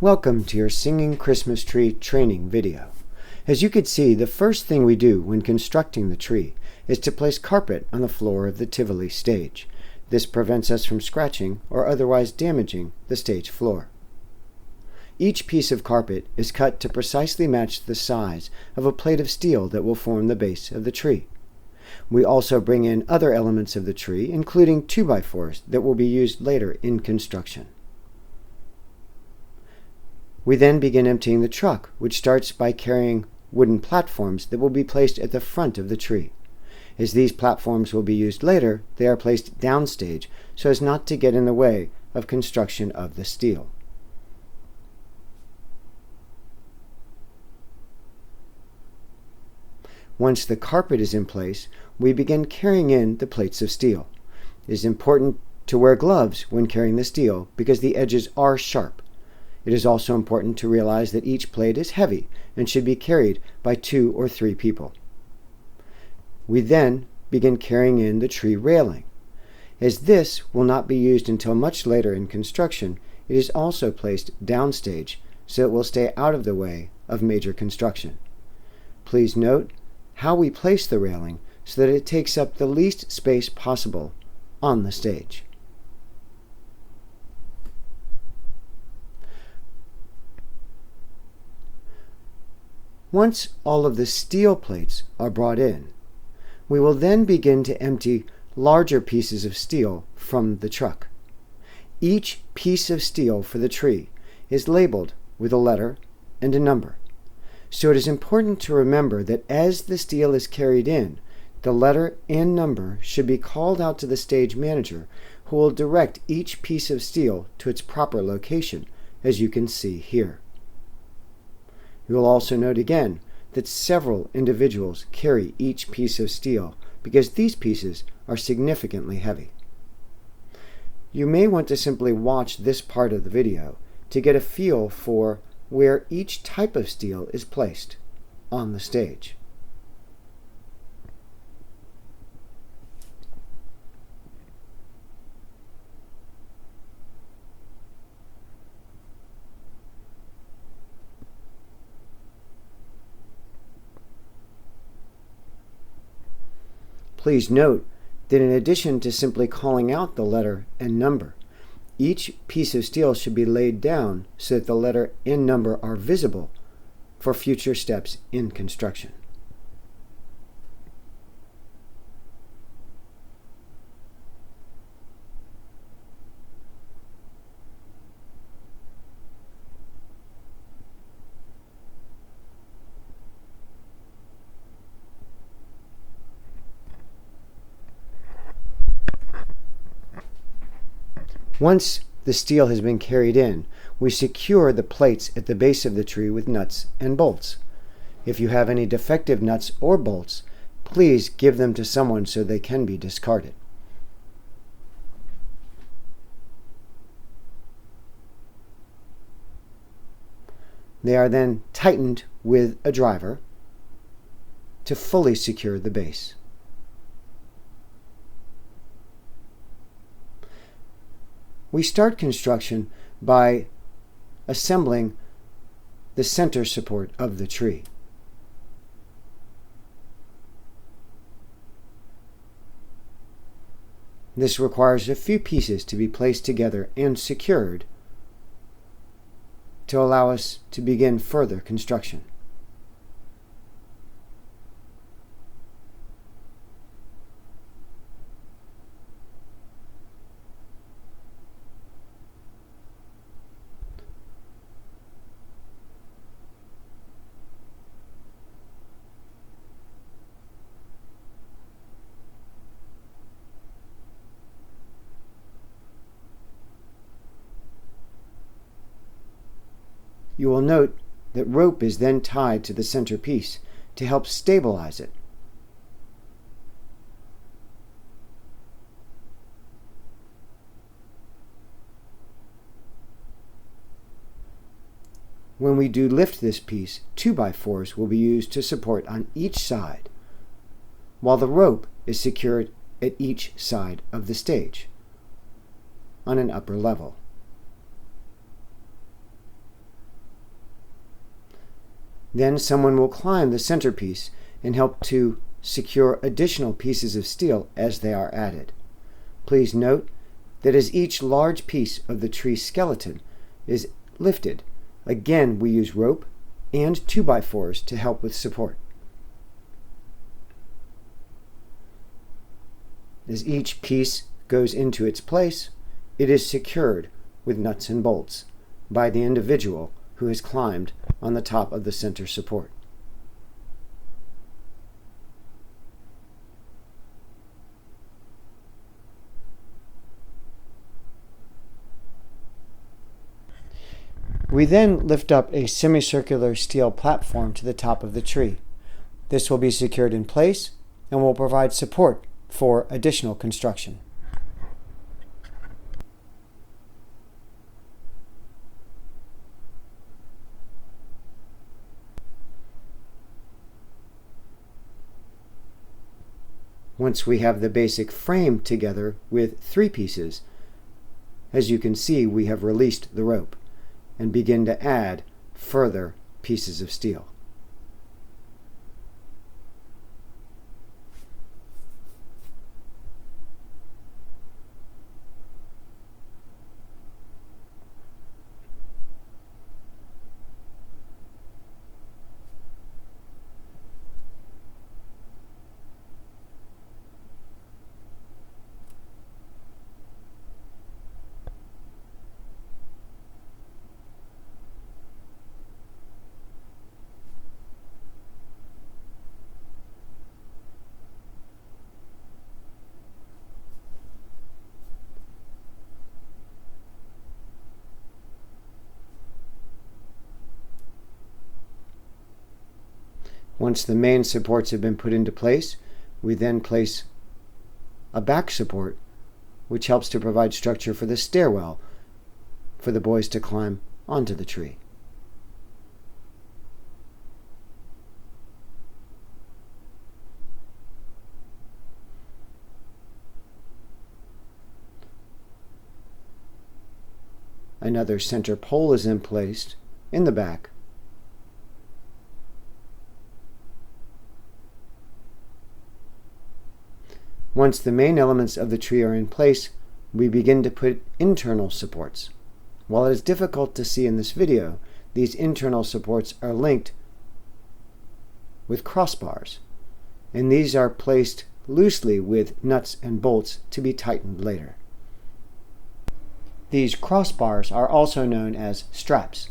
Welcome to your Singing Christmas Tree training video. As you could see, the first thing we do when constructing the tree is to place carpet on the floor of the Tivoli stage. This prevents us from scratching or otherwise damaging the stage floor. Each piece of carpet is cut to precisely match the size of a plate of steel that will form the base of the tree. We also bring in other elements of the tree, including 2x4s that will be used later in construction. We then begin emptying the truck, which starts by carrying wooden platforms that will be placed at the front of the tree. As these platforms will be used later, they are placed downstage so as not to get in the way of construction of the steel. Once the carpet is in place, we begin carrying in the plates of steel. It is important to wear gloves when carrying the steel because the edges are sharp. It is also important to realize that each plate is heavy and should be carried by 2 or 3 people. We then begin carrying in the tree railing. As this will not be used until much later in construction, it is also placed downstage so it will stay out of the way of major construction. Please note how we place the railing so that it takes up the least space possible on the stage. Once all of the steel plates are brought in, we will then begin to empty larger pieces of steel from the truck. Each piece of steel for the tree is labeled with a letter and a number. So it is important to remember that as the steel is carried in, the letter and number should be called out to the stage manager, who will direct each piece of steel to its proper location, as you can see here. You will also note again that several individuals carry each piece of steel because these pieces are significantly heavy. You may want to simply watch this part of the video to get a feel for where each type of steel is placed on the stage. Please note that in addition to simply calling out the letter and number, each piece of steel should be laid down so that the letter and number are visible for future steps in construction. Once the steel has been carried in, we secure the plates at the base of the tree with nuts and bolts. If you have any defective nuts or bolts, please give them to someone so they can be discarded. They are then tightened with a driver to fully secure the base. We start construction by assembling the center support of the tree. This requires a few pieces to be placed together and secured to allow us to begin further construction. You will note that rope is then tied to the center piece to help stabilize it. When we do lift this piece, 2x4s will be used to support on each side, while the rope is secured at each side of the stage on an upper level. Then someone will climb the centerpiece and help to secure additional pieces of steel as they are added. Please note that as each large piece of the tree skeleton is lifted, again we use rope and 2x4s to help with support. As each piece goes into its place, it is secured with nuts and bolts by the individual who has climbed on the top of the center support. We then lift up a semicircular steel platform to the top of the tree. This will be secured in place and will provide support for additional construction. Once we have the basic frame together with 3 pieces, as you can see, we have released the rope and begin to add further pieces of steel. Once the main supports have been put into place, we then place a back support, which helps to provide structure for the stairwell for the boys to climb onto the tree. Another center pole is in place in the back. Once the main elements of the tree are in place, we begin to put internal supports. While it is difficult to see in this video, these internal supports are linked with crossbars, and these are placed loosely with nuts and bolts to be tightened later. These crossbars are also known as straps.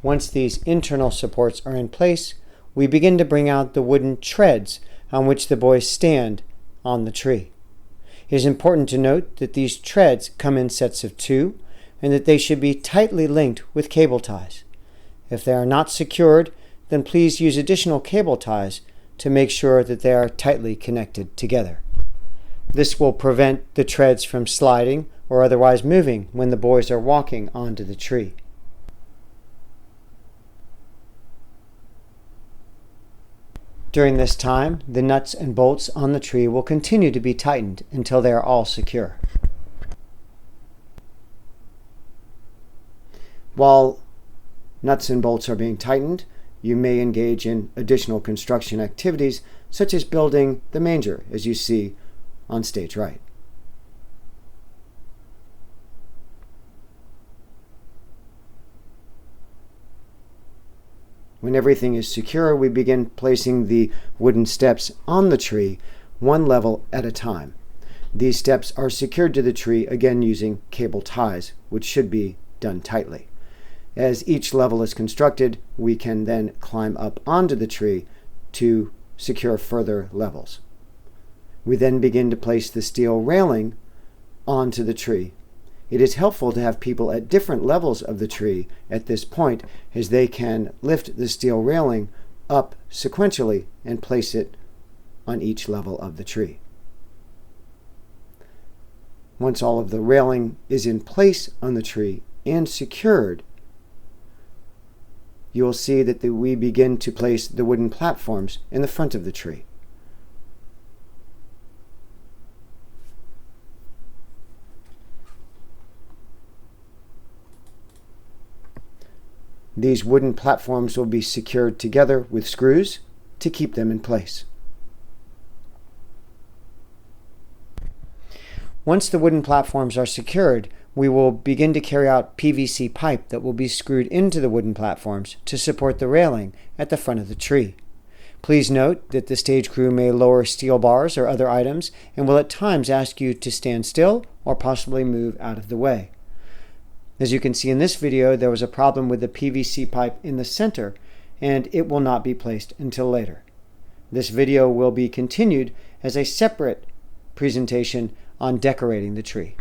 Once these internal supports are in place, we begin to bring out the wooden treads on which the boys stand on the tree. It is important to note that these treads come in sets of 2 and that they should be tightly linked with cable ties. If they are not secured, then please use additional cable ties to make sure that they are tightly connected together. This will prevent the treads from sliding or otherwise moving when the boys are walking onto the tree. During this time, the nuts and bolts on the tree will continue to be tightened until they are all secure. While nuts and bolts are being tightened, you may engage in additional construction activities such as building the manger, as you see on stage right. When everything is secure, we begin placing the wooden steps on the tree, one level at a time. These steps are secured to the tree, again using cable ties, which should be done tightly. As each level is constructed, we can then climb up onto the tree to secure further levels. We then begin to place the steel railing onto the tree. It is helpful to have people at different levels of the tree at this point, as they can lift the steel railing up sequentially and place it on each level of the tree. Once all of the railing is in place on the tree and secured, you will see that we begin to place the wooden platforms in the front of the tree. These wooden platforms will be secured together with screws to keep them in place. Once the wooden platforms are secured, we will begin to carry out PVC pipe that will be screwed into the wooden platforms to support the railing at the front of the tree. Please note that the stage crew may lower steel bars or other items and will at times ask you to stand still or possibly move out of the way. As you can see in this video, there was a problem with the PVC pipe in the center, and it will not be placed until later. This video will be continued as a separate presentation on decorating the tree.